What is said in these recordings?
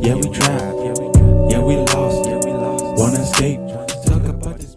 Yeah, we trapped. Yeah, we lost. Wanna escape. Talk about this.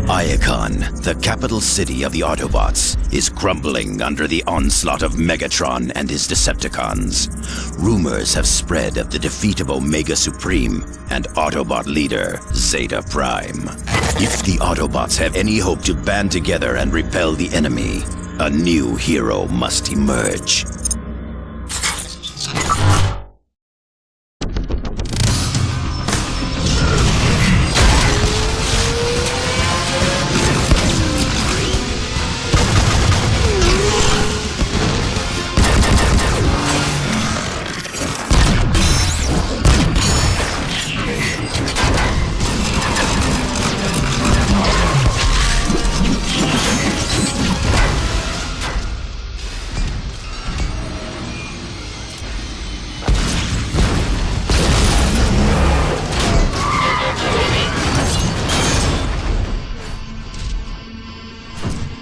Iacon, the capital city of the Autobots, is crumbling under the onslaught of Megatron and his Decepticons. Rumors have spread of the defeat of Omega Supreme and Autobot leader Zeta Prime. If the Autobots have any hope to band together and repel the enemy, a new hero must emerge.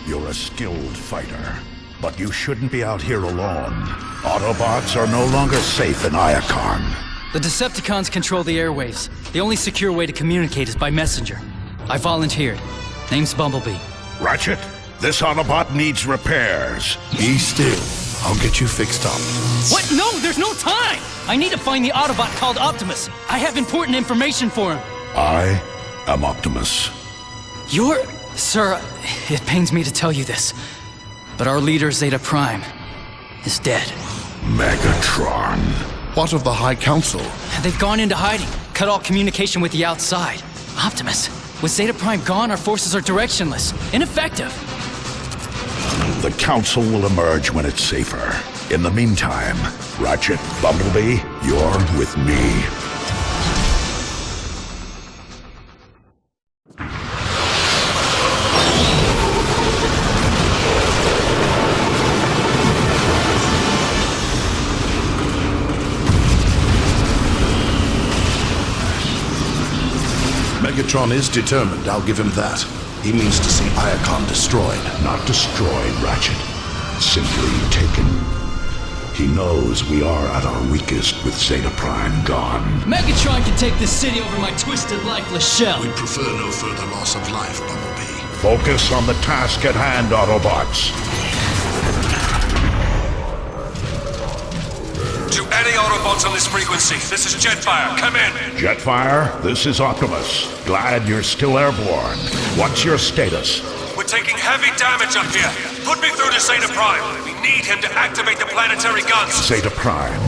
You're a skilled fighter, but you shouldn't be out here alone. Autobots are no longer safe in Iacon. The Decepticons control the airwaves. The only secure way to communicate is by messenger. I volunteered. Name's Bumblebee. Ratchet, this Autobot needs repairs. Be still. I'll get you fixed up. What? No, there's no time! I need to find the Autobot called Optimus. I have important information for him. I am Optimus. You're... Sir, it pains me to tell you this, but our leader, Zeta Prime, is dead. Megatron. What of the High Council? They've gone into hiding, cut all communication with the outside. Optimus, with Zeta Prime gone, our forces are directionless, ineffective. The Council will emerge when it's safer. In the meantime, Ratchet, Bumblebee, you're with me. Megatron is determined, I'll give him that. He means to see Iacon destroyed. Not destroyed, Ratchet. Simply taken. He knows we are at our weakest with Zeta Prime gone. Megatron can take this city over my twisted, lifeless shell. We'd prefer no further loss of life, Bumblebee. Focus on the task at hand, Autobots. To any Autobots on this frequency, this is Jetfire. Come in. Jetfire, this is Optimus. Glad you're still airborne. What's your status? We're taking heavy damage up here. Put me through to Zeta Prime. We need him to activate the planetary guns. Zeta Prime,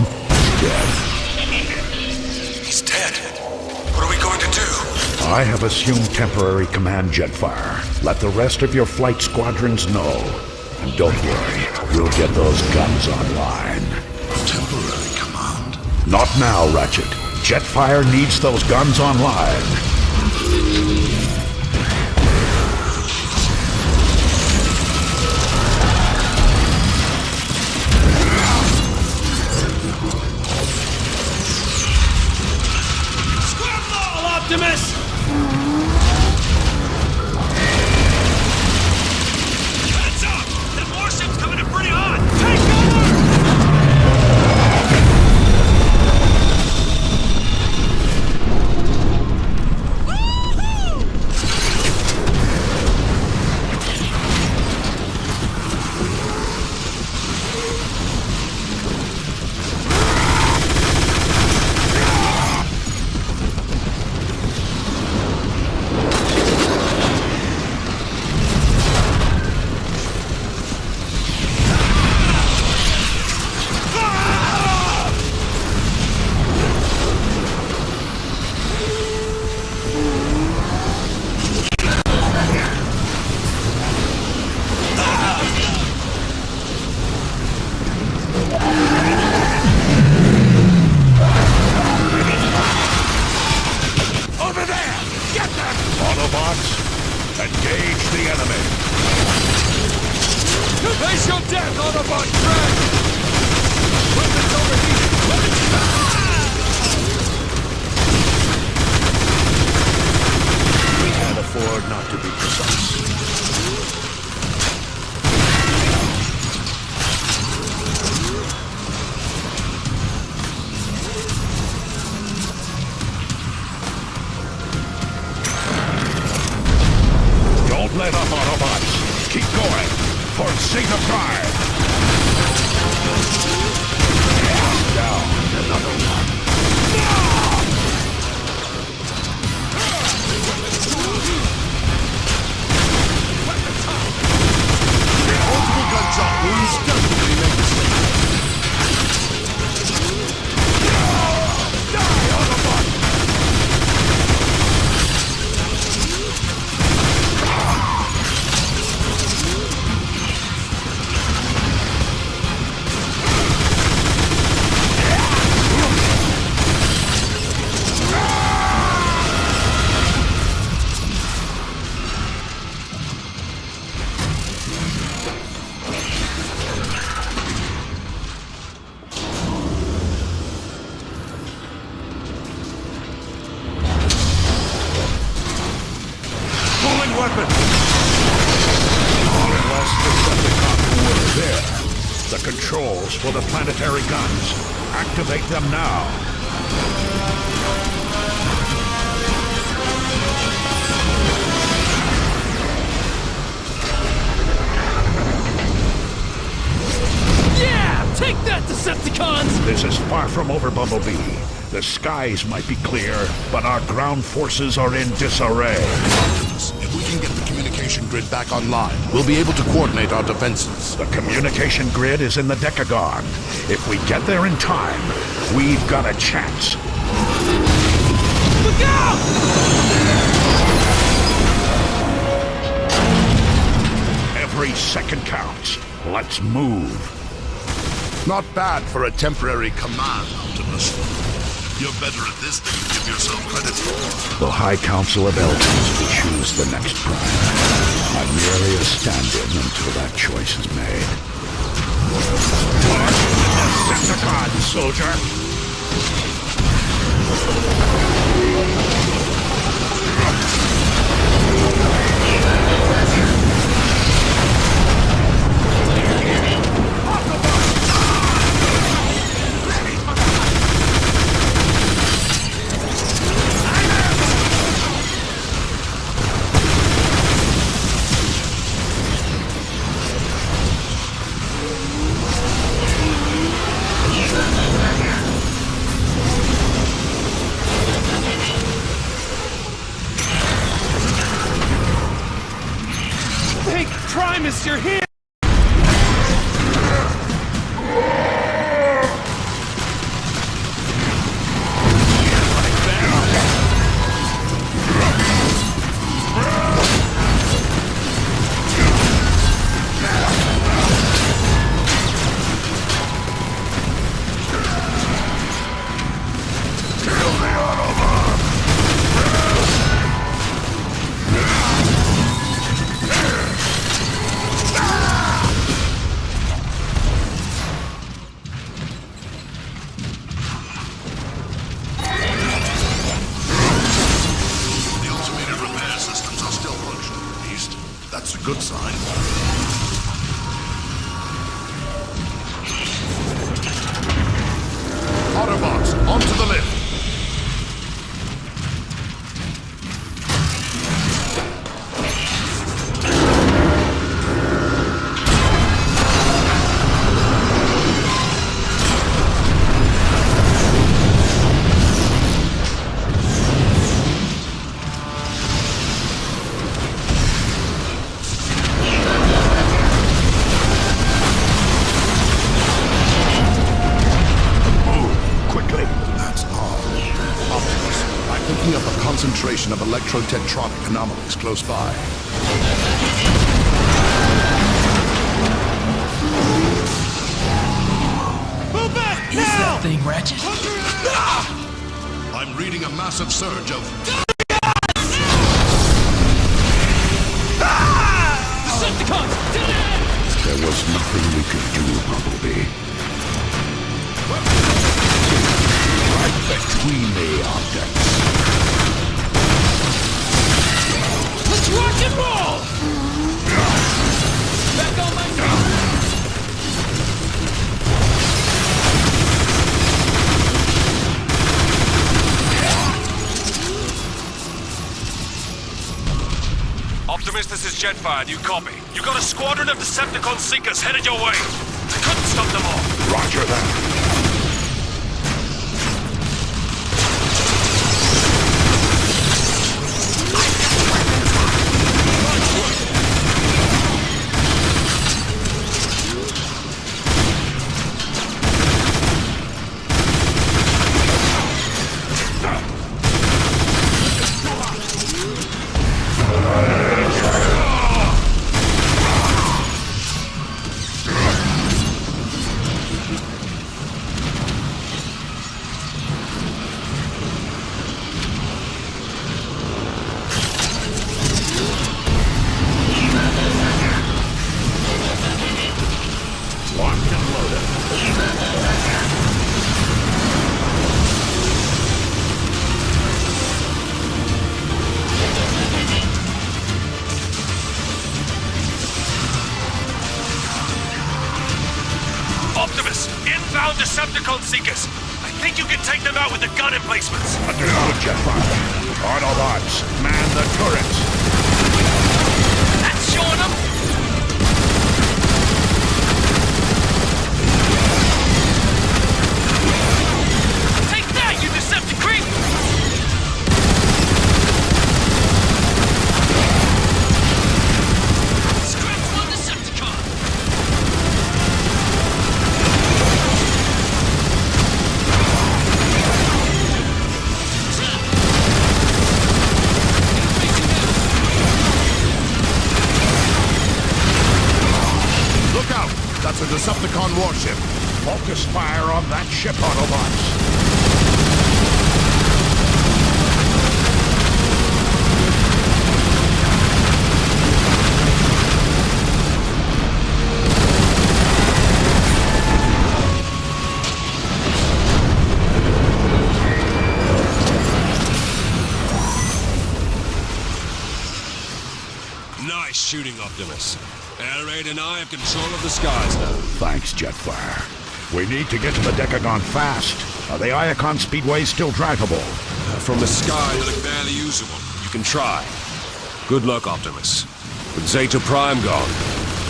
dead. He's dead. What are we going to do? I have assumed temporary command, Jetfire. Let the rest of your flight squadrons know. And don't worry, we'll get those guns online. Temporary command? Not now, Ratchet. Jetfire needs those guns online. Scramble, Optimus! Heads up! That warship's coming in pretty hot! Take cover! weapon! Unless Decepticons were there. The controls for the planetary guns. Activate them now. Yeah! Take that, Decepticons! This is far from over, Bumblebee. The skies might be clear, but our ground forces are in disarray. If we can get the communication grid back online, we'll be able to coordinate our defenses. The communication grid is in the Decagon. If we get there in time, we've got a chance. Look out! Every second counts. Let's move. Not bad for a temporary command, Optimus. You're better at this than you give yourself credit for. The High Council of Elders will choose the next prime. I'm merely a stand-in until that choice is made. March the Decepticons, soldier! Primus, you're here! That's a good sign. Autobots, onto the lift! Up a concentration of electrotetronic anomalies close by. Move back now! Is that thing Ratchet? I'm reading a massive surge of... Decepticons! Dead end! There was nothing we could do, Bumblebee. Right between the objects. Let's rock and roll! Back on my feet! Optimus, this is Jetfire. Do you copy? You got a squadron of Decepticon Seekers headed your way. I couldn't stop them all. Roger that. Decepticon Seekers. I think you can take them out with the gun emplacements. Understood, Jetfire. Autobots, man the turrets. That's showing them! Take that, you Decepticreep! Scratch one Decepticon! Look out! That's a Decepticon warship. Focus fire on that ship, Autobots. Nice shooting, Optimus. Air Raid and I have control of the skies now. Thanks, Jetfire. We need to get to the Decagon fast. Are the Iacon speedways still drivable? From the sky, they look barely usable. You can try. Good luck, Optimus. With Zeta Prime gone,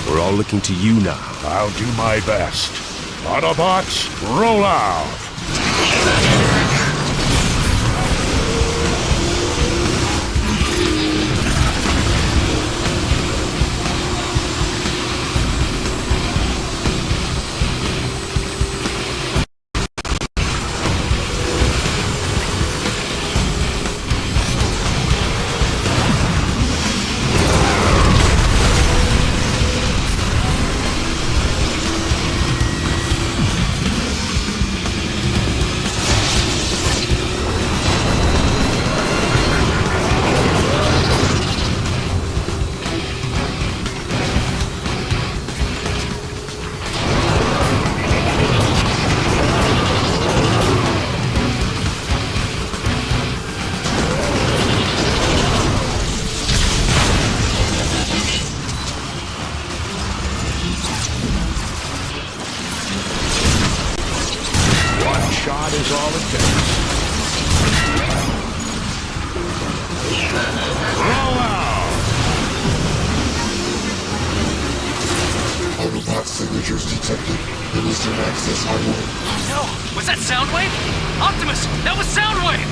we're all looking to you now. I'll do my best. Autobots, roll out! Shot is all it takes. Roll out! Autobot signatures detected. Eastern access highway. Oh no! Was that Soundwave? Optimus! That was Soundwave!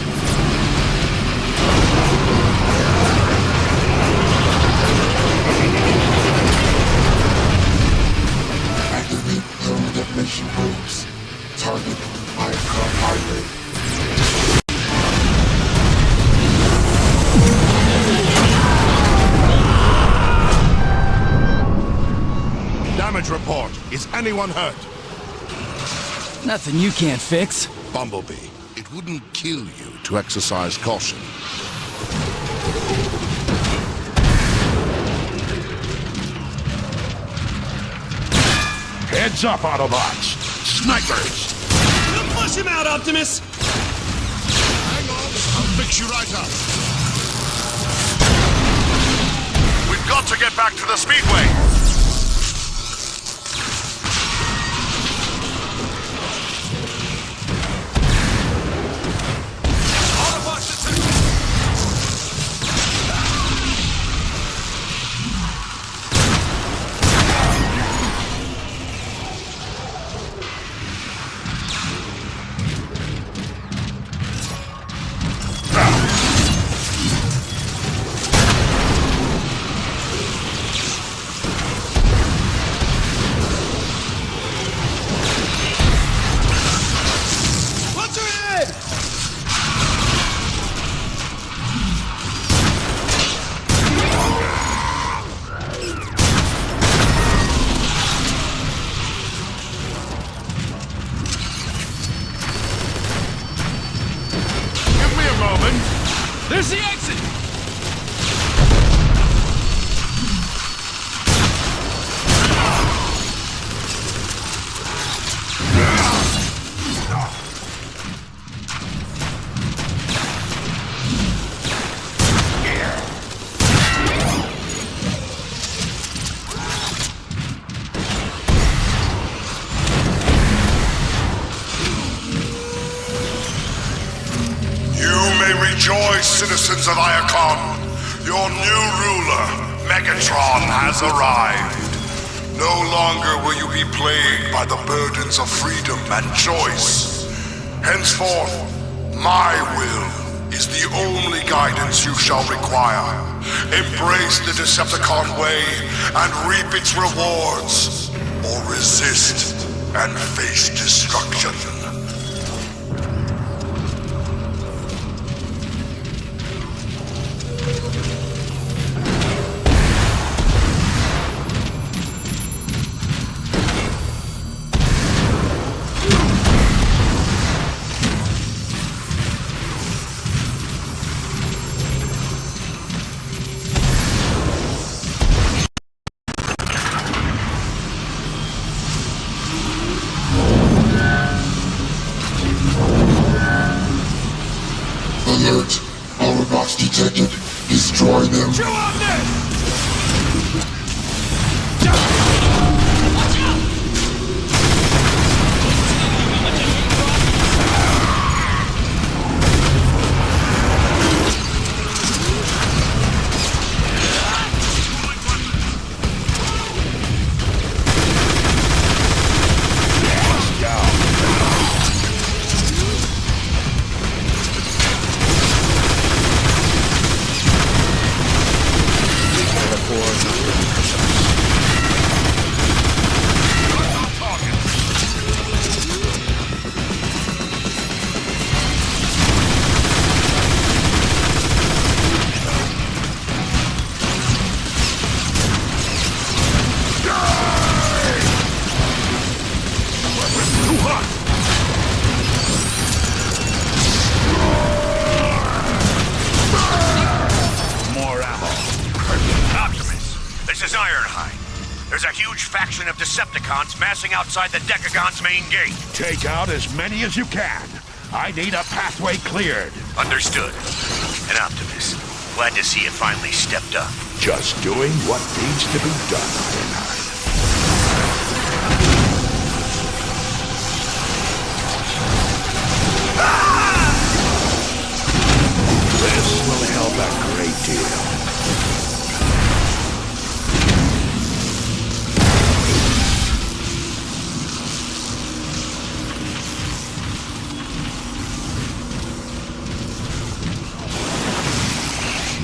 Activate thermal detonation probes. Target Icon Highway. Damage report. Is anyone hurt? Nothing you can't fix. Bumblebee, it wouldn't kill you to exercise caution. Heads up, Autobots! Snipers! Don't flush him out, Optimus! Hang on, I'll fix you right up. We've got to get back to the Speedway. There's the exit! may rejoice, citizens of Iacon. Your new ruler, Megatron, has arrived. No longer will you be plagued by the burdens of freedom and choice. Henceforth, my will is the only guidance you shall require. Embrace the Decepticon way and reap its rewards, or resist and face destruction. Alert! Autobots detected. Destroy them. This is Ironhide. There's a huge faction of Decepticons massing outside the Decagon's main gate. Take out as many as you can. I need a pathway cleared. Understood. And Optimus, glad to see you finally stepped up. Just doing what needs to be done, Ironhide. This will help a great deal.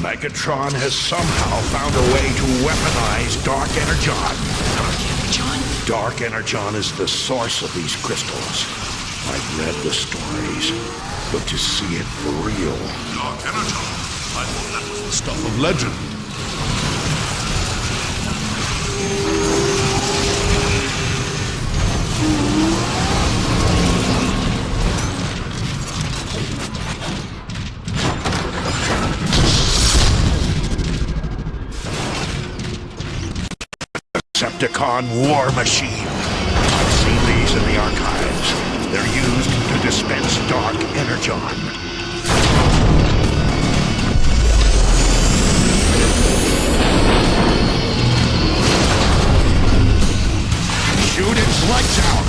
Megatron has somehow found a way to weaponize Dark Energon. Dark Energon? Dark Energon is the source of these crystals. I've read the stories, but to see it for real. Dark Energon? I thought that was the stuff of legend. Decepticon war machine. I've seen these in the archives. They're used to dispense Dark Energon. Shoot its lights out!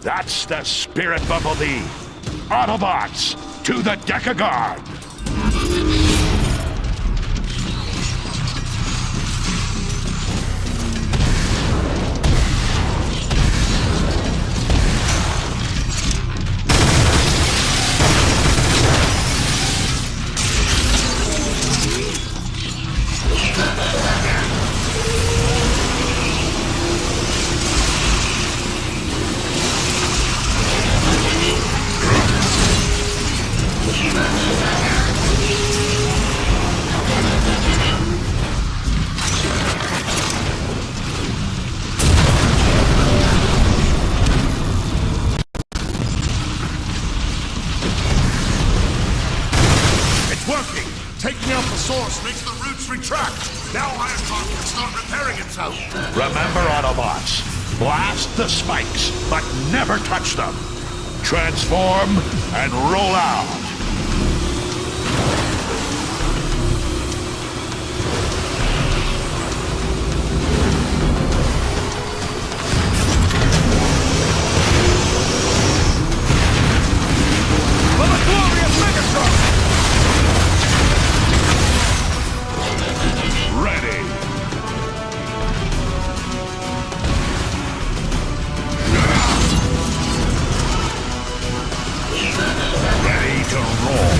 That's the spirit, Bumblebee. Autobots, to the Decagon! Working! Taking out the source makes the roots retract! Now Iacon can start repairing itself! Remember, Autobots, blast the spikes, but never touch them. Transform and roll out. For the glory of Megatron! Ready. Ready to roll.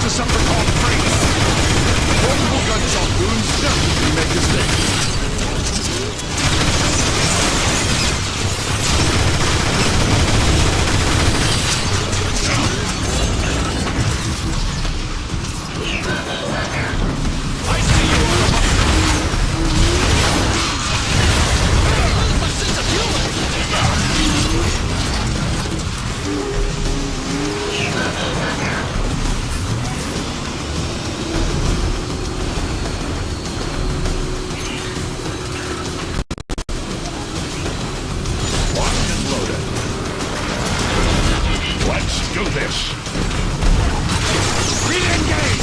Decepticon freeze! Multiple gunshot wounds definitely make a statement. I see you, Autobot! My sense of humor! Let's do this. Re-engage!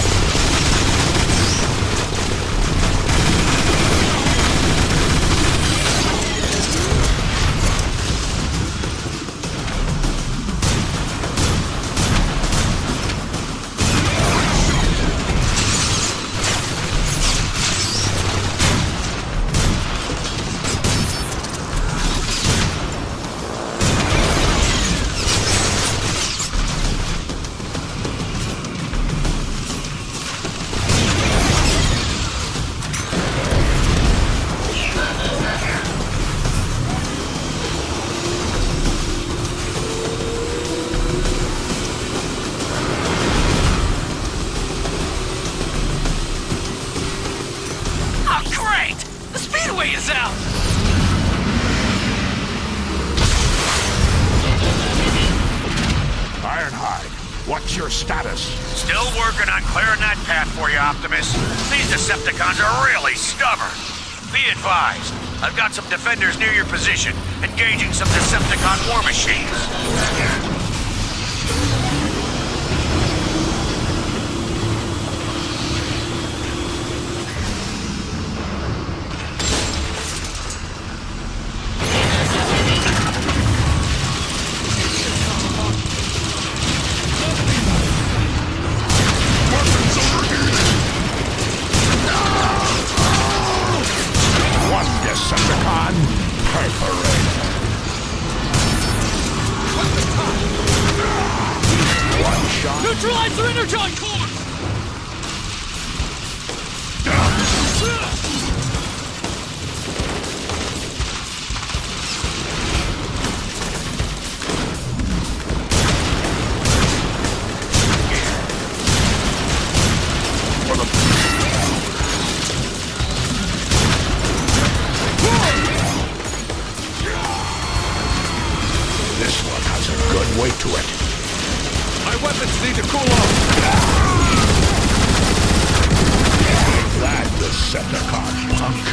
Is out! Ironhide, what's your status? Still working on clearing that path for you, Optimus. These Decepticons are really stubborn. Be advised, I've got some defenders near your position, engaging some Decepticon war machines. Neutralize their energon core! This one has a good weight to it. My weapons need to cool off. That Decepticon punk.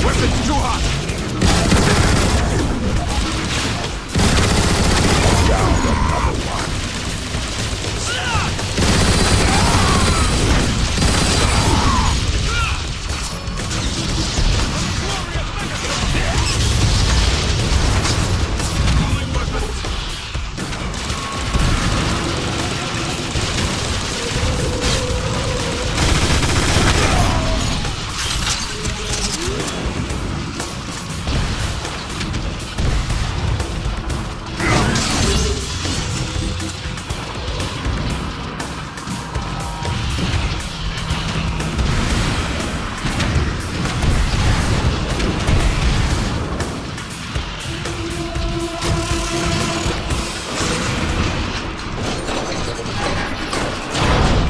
Weapons too hot. Down another one.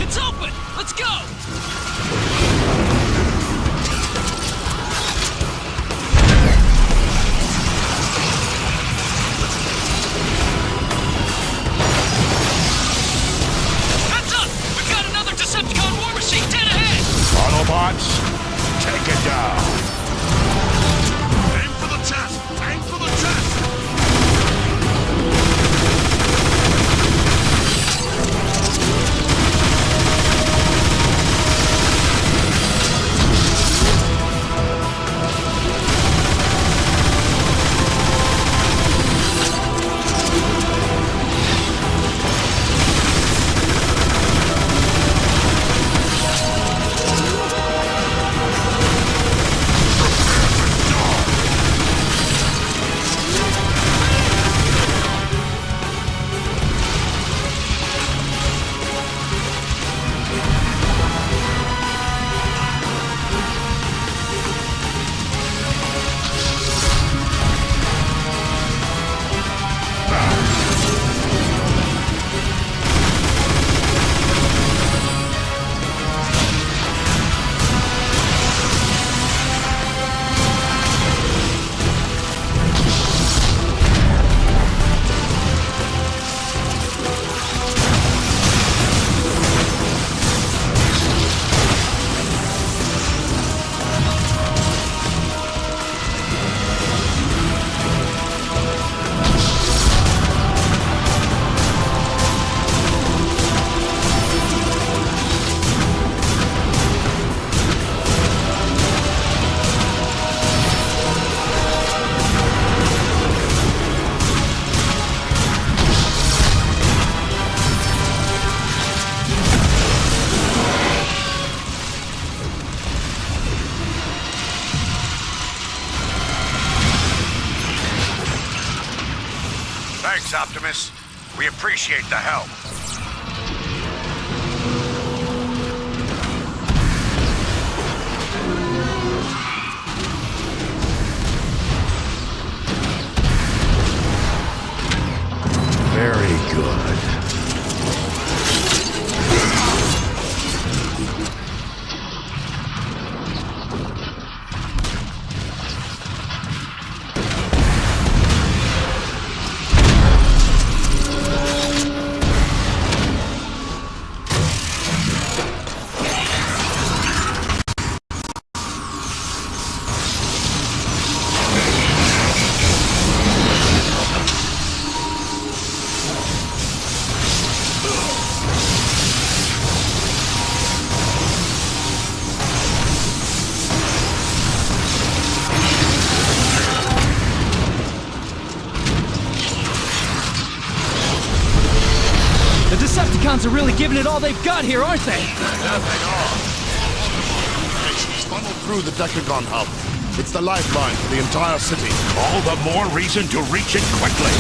It's open! Let's go! Heads up! We've got another Decepticon war machine dead ahead! Autobots, take it down. Aim for the chest. Aim for the chest. Thanks, Optimus. We appreciate the help. Very good. Decepticons are really giving it all they've got here, aren't they? Yeah, they are. Communications funneled through the Decagon hub. It's the lifeline for the entire city. All the more reason to reach it quickly.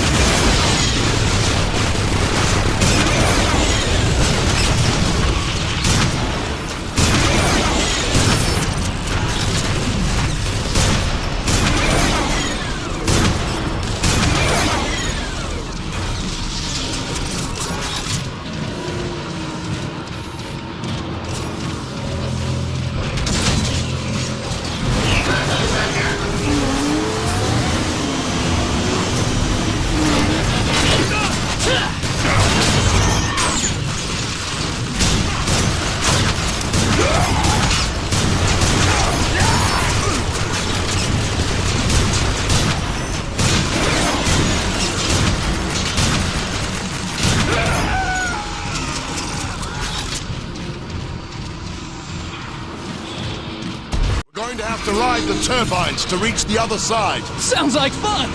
Going to have to ride the turbines to reach the other side. Sounds like fun!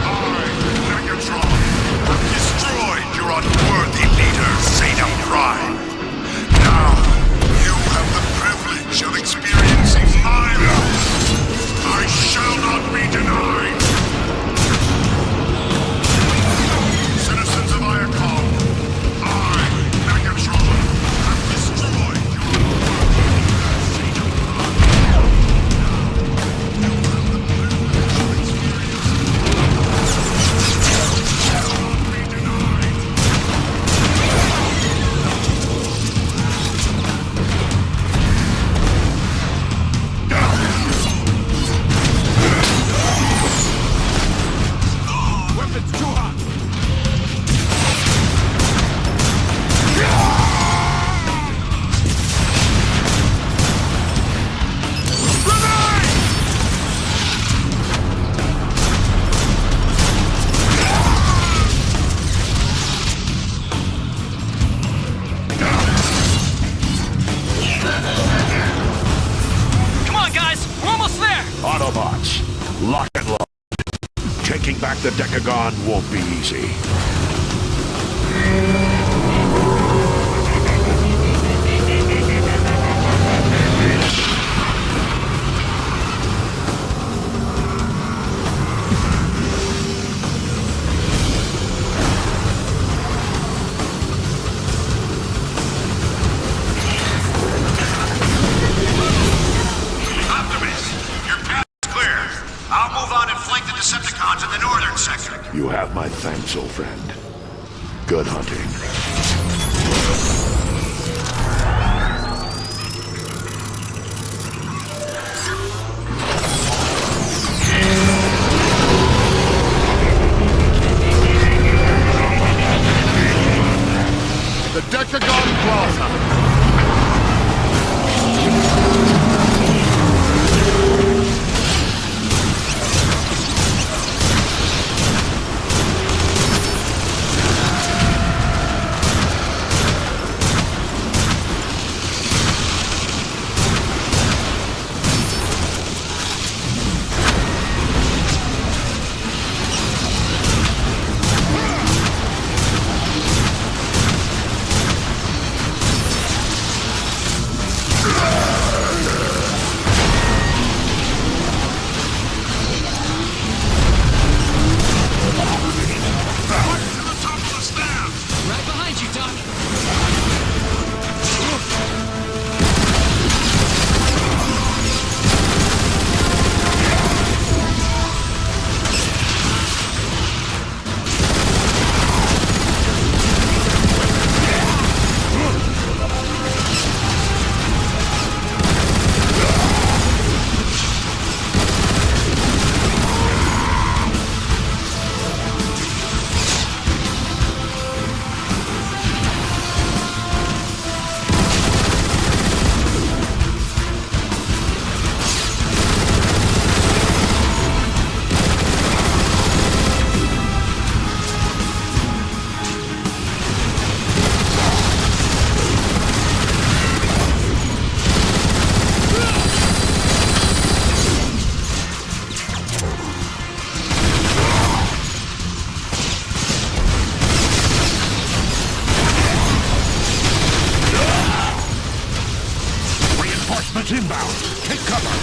I, Megatron, have destroyed your unworthy leader, Zeta Prime. Now, you have the privilege of experiencing my wrath. I shall not be denied. Citizens of Iacon, I, Megatron, have destroyed your unworthy leader, Zeta Prime. Now, you have the privilege of experiencing Weapons too hot. Come on, guys! We're almost there! Autobots, lock and load. Taking back the Decagon won't be easy. Optimus, your path is clear. I'll move on and flank the Decepticons in the northern sector. You have my thanks, old friend. Good hunting. The Decagon Plaza. Decepticons inbound. Take cover.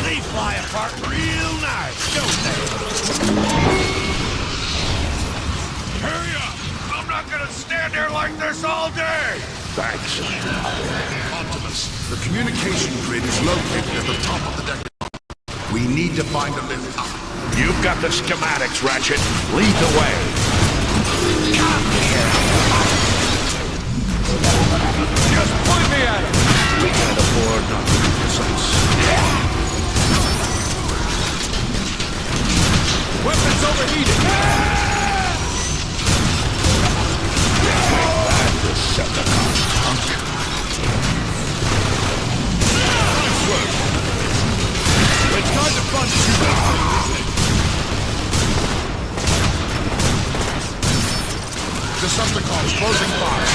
They fly apart real nice, don't they? Hurry up! I'm not gonna stand there like this all day! Thanks. Optimus, the communication grid is located at the top of the deck. We need to find a lift up. You've got the schematics, Ratchet. Lead the way. Just point me at him! We can't afford not to be precise. Weapons overheated! That Decepticon punk. Nice work! It's time to punch you, isn't it? Decepticons closing fire.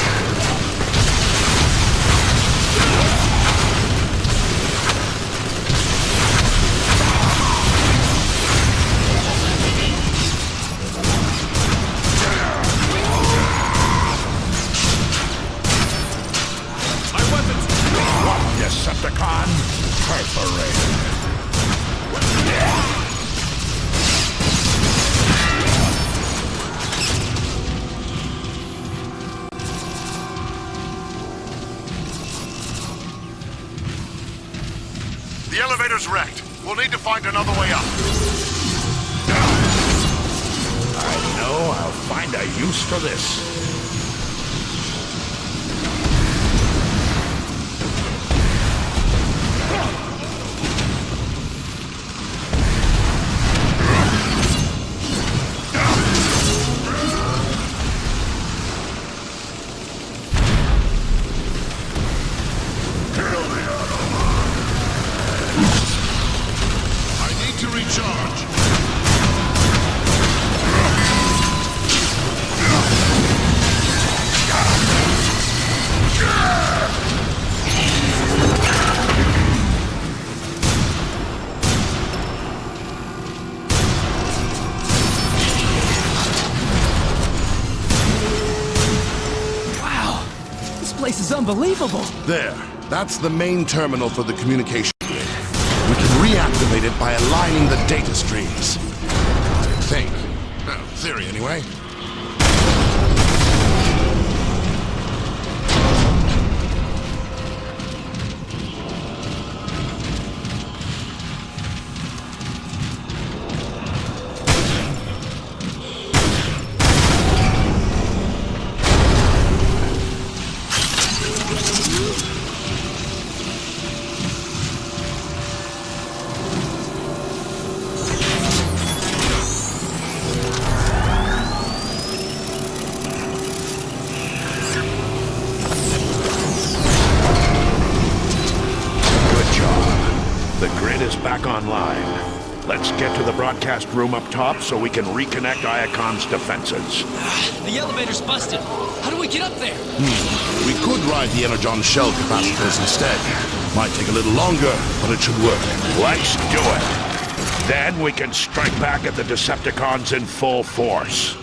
Decepticon perforated. The elevator's wrecked. We'll need to find another way up. I know I'll find a use for this. This is unbelievable. There. That's the main terminal for the communication grid. We can reactivate it by aligning the data streams. I think. Well, theory anyway. Back online. Let's get to the broadcast room up top so we can reconnect Iacon's defenses. The elevator's busted. How do we get up there? We could ride the Energon shell capacitors instead. Might take a little longer, but it should work. Let's do it. Then we can strike back at the Decepticons in full force.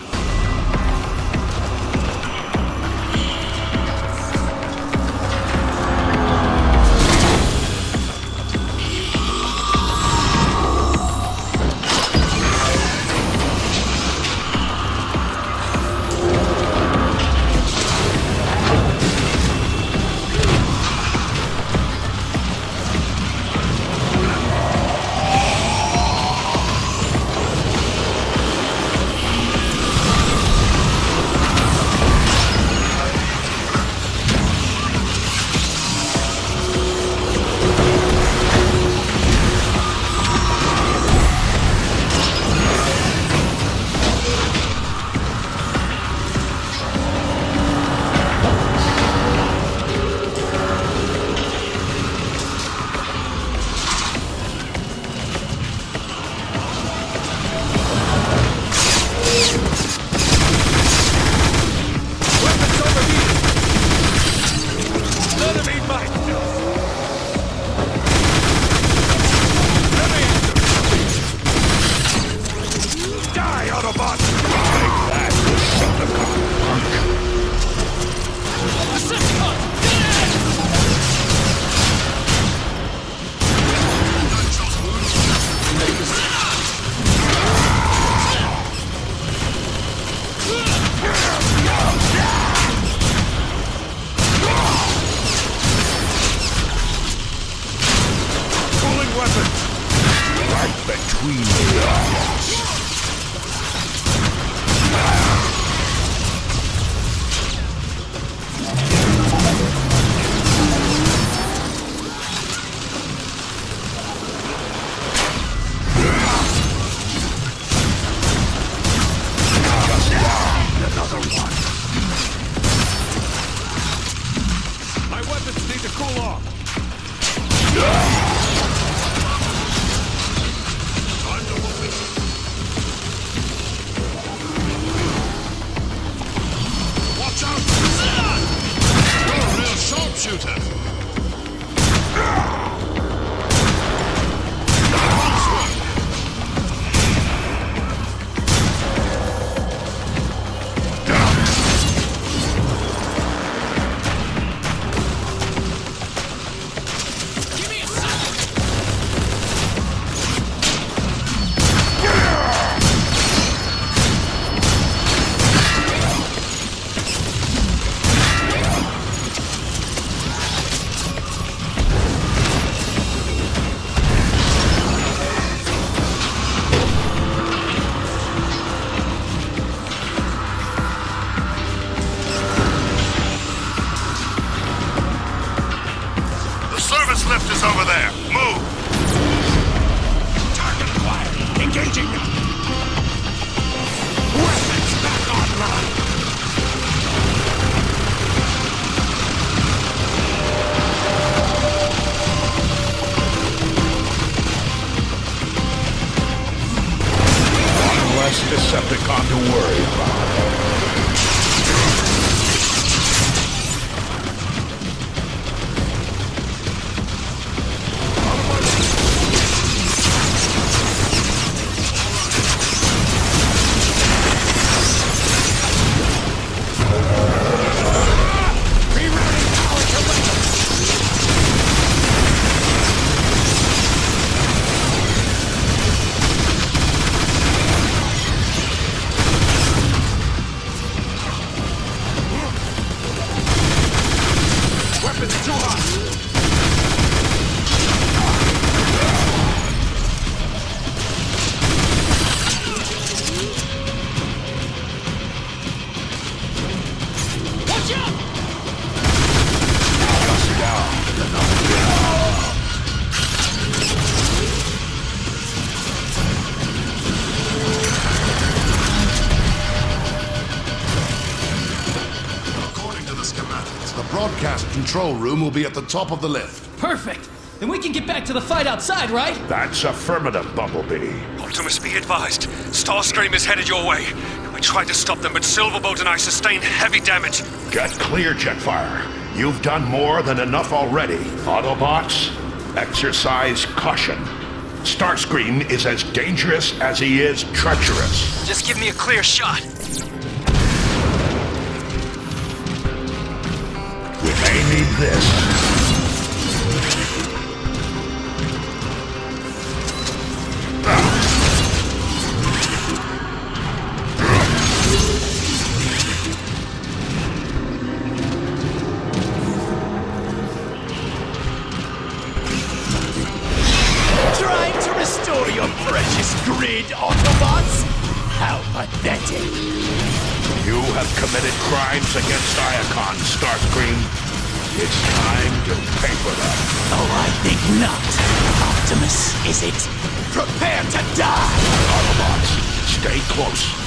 My weapons need to cool off. Time to move it. Watch out! You're a real sharpshooter. Lift is over there. Move! Target acquired. Engaging. Weapons back online. One less Decepticon to worry about. Weapons too hot. According to the schematics, the broadcast control room will be at the top of the lift. Perfect. Then we can get back to the fight outside, right? That's affirmative, Bumblebee. Optimus, be advised. Starscream is headed your way. We tried to stop them, but Silverbolt and I sustained heavy damage. Get clear, Jetfire. You've done more than enough already. Autobots, exercise caution. Starscream is as dangerous as he is treacherous. Just give me a clear shot. We may need this. Trying to restore your precious grid, Autobots? How pathetic. You have committed crimes against Iacon, Starscream. It's time to pay for them. Oh, I think not. Optimus, is it? Prepare to die! Autobots, stay close.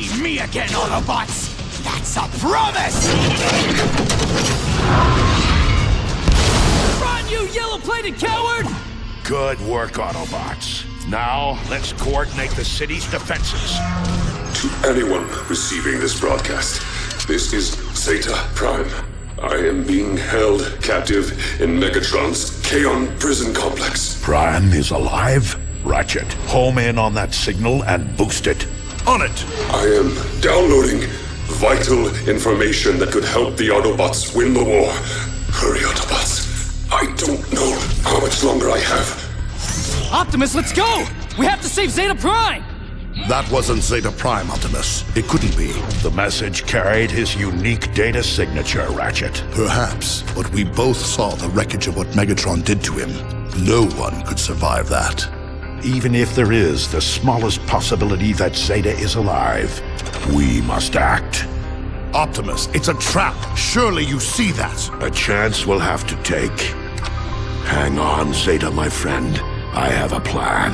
see me again, Autobots! That's a promise! Run, you yellow-plated coward! Good work, Autobots. Now, let's coordinate the city's defenses. To anyone receiving this broadcast, this is Zeta Prime. I am being held captive in Megatron's Kaon prison complex. Prime is alive? Ratchet, home in on that signal and boost it. On it! I am downloading vital information that could help the Autobots win the war. Hurry, Autobots. I don't know how much longer I have. Optimus, let's go! We have to save Zeta Prime! That wasn't Zeta Prime, Optimus. It couldn't be. The message carried his unique data signature, Ratchet. Perhaps, but we both saw the wreckage of what Megatron did to him. No one could survive that. Even if there is the smallest possibility that Zeta is alive, we must act. Optimus, it's a trap. Surely you see that. A chance we'll have to take. Hang on, Zeta, my friend. I have a plan.